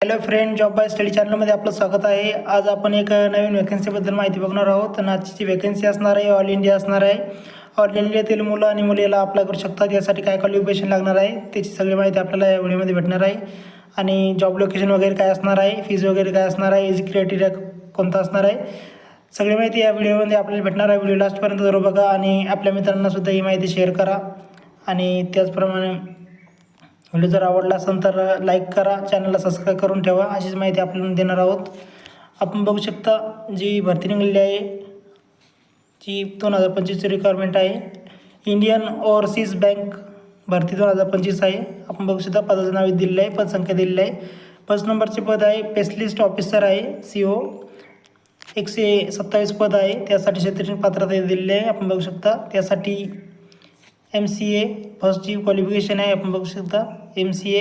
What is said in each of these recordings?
Hello friend, job by study चॅनलमध्ये आपलं स्वागत आहे. आज आपण एक नवीन वॅकन्सीबद्दल माहिती बघणार आहोत. आणि आजची वॅकन्सी असणार आहे ऑल इंडिया असणार आहे. ऑल इंडियातील मुलं आणि मुलीला अप्लाय करू शकतात. यासाठी काय क्वालिफिकेशन लागणार आहे त्याची सगळी माहिती आपल्याला या व्हिडिओमध्ये भेटणार आहे. आणि जॉब लोकेशन वगैरे काय असणार आहे, फीज वगैरे काय असणार आहे, एज क्रायटेरिया कोणता असणार आहे, सगळी माहिती या व्हिडिओमध्ये आपल्याला भेटणार आहे. व्हिडिओ लास्टपर्यंत जरूर बघा आणि आपल्या मित्रांनासुद्धा ही माहिती शेअर करा. आणि त्याचप्रमाणे व्हिडिओ जर आवडला असेल तर लाईक करा, चॅनलला सबस्क्राईब करून ठेवा. अशीच माहिती आपल्याला देणार आहोत. आपण बघू शकता जी भरती निघालेली आहे जी 2025ची रिक्वायरमेंट आहे. इंडियन ओव्हरसीज बँक भरती 2025 आहे. आपण बघू शकता पदाचं नाव दिलेलं आहे, पदसंख्या दिलेली आहे. 5 नंबरचे पद आहे स्पेशलिस्ट ऑफिसर आहे CO. 127 पद आहे. त्यासाठी शैक्षणिक पात्रता दिलेली आहे. आपण बघू शकता त्यासाठी MCA फर्स्ट जी क्वालिफिकेशन आहे. आपण बघू शकता MCA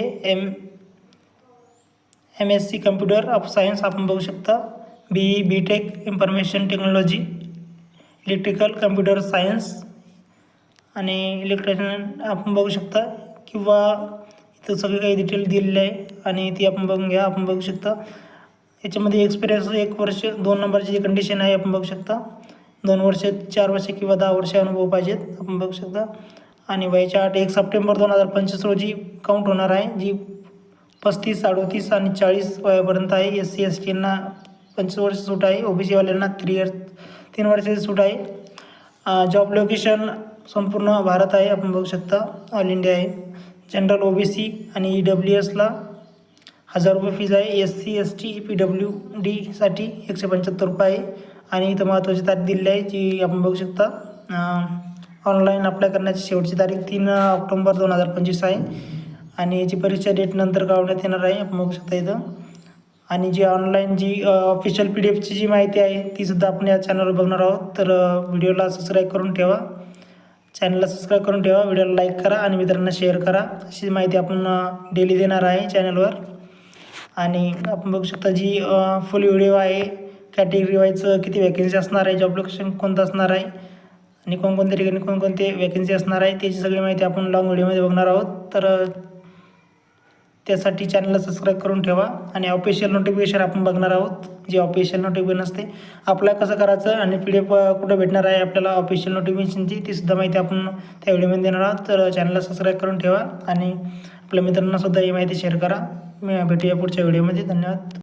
MSc computer of science. आपण बघू शकता BE BTech information technology, electrical computer science आणि इलेक्ट्रिशियन आपण बघू शकता. किंवा इथं सगळे काही डिटेल दिलेले आहे आणि ती आपण बघून घ्या. आपण बघू शकता याच्यामध्ये एक्सपिरियन्स 1 वर्ष, 2 नंबरची जी कंडिशन आहे आपण बघू शकता 2 वर्ष, 4 वर्ष किंवा 10 वर्ष अनुभव पाहिजेत. आपण बघू शकता. आणि वयाच्या 1 सप्टेंबर 2025 रोजी काउंट होणार आहे, जी 35, 38 आणि 40 वयापर्यंत आहे. SC STना 25 वर्ष सूट आहे. OBC वाल्यांना 3 वर्षाची सूट आहे. जॉब लोकेशन संपूर्ण भारत आहे. आपण बघू शकता ऑल इंडिया आहे. जनरल OBC आणि EWSला 1000 रुपये फीज आहे. SC ST PWD साठी 175 रुपये आहे. आणि इथं महत्त्वाची तारीख दिलेली आहे जी आपण बघू शकता ऑनलाईन अप्लाय करण्याची शेवटची तारीख 3 ऑक्टोबर 2025 आहे. आणि याची परीक्षा डेट नंतर काढण्यात येणार आहे. आपण बघू शकता इथं. आणि जी ऑनलाईन जी ऑफिशियल PDFची जी माहिती आहे तीसुद्धा आपण या चॅनलवर बघणार आहोत. तर व्हिडिओला सबस्क्राईब करून ठेवा, चॅनलला सबस्क्राईब करून ठेवा, व्हिडिओला लाईक करा आणि मित्रांना शेअर करा. अशी माहिती आपण डेली देणार आहे चॅनलवर. आणि आपण बघू शकता जी फुल व्हिडिओ आहे कॅटेगरी वाईज किती वॅकन्सी असणार आहे, जॉब लोकेशन कोणतं असणार आहे आणि कोणकोणत्या ठिकाणी कोणकोणते वॅकन्सी असणार आहे त्याची सगळी माहिती आपण लॉंग व्हिडिओमध्ये बघणार आहोत. तर त्यासाठी चॅनलला सबस्क्राईब करून ठेवा. आणि ऑफिशियल नोटिफिकेशन आपण बघणार आहोत. जे ऑफिशियल नोटिफिकेशन असते अप्लाय कसं करायचं आणि PDF कुठं भेटणार आहे आपल्याला ऑफिशियल नोटिफिकेशनची तीसुद्धा माहिती आपण त्या व्हिडिओमध्ये देणार आहोत. तर चॅनलला सबस्क्राईब करून ठेवा आणि आपल्या मित्रांनासुद्धा ही माहिती शेअर करा. भेटूया पुढच्या व्हिडिओमध्ये. धन्यवाद.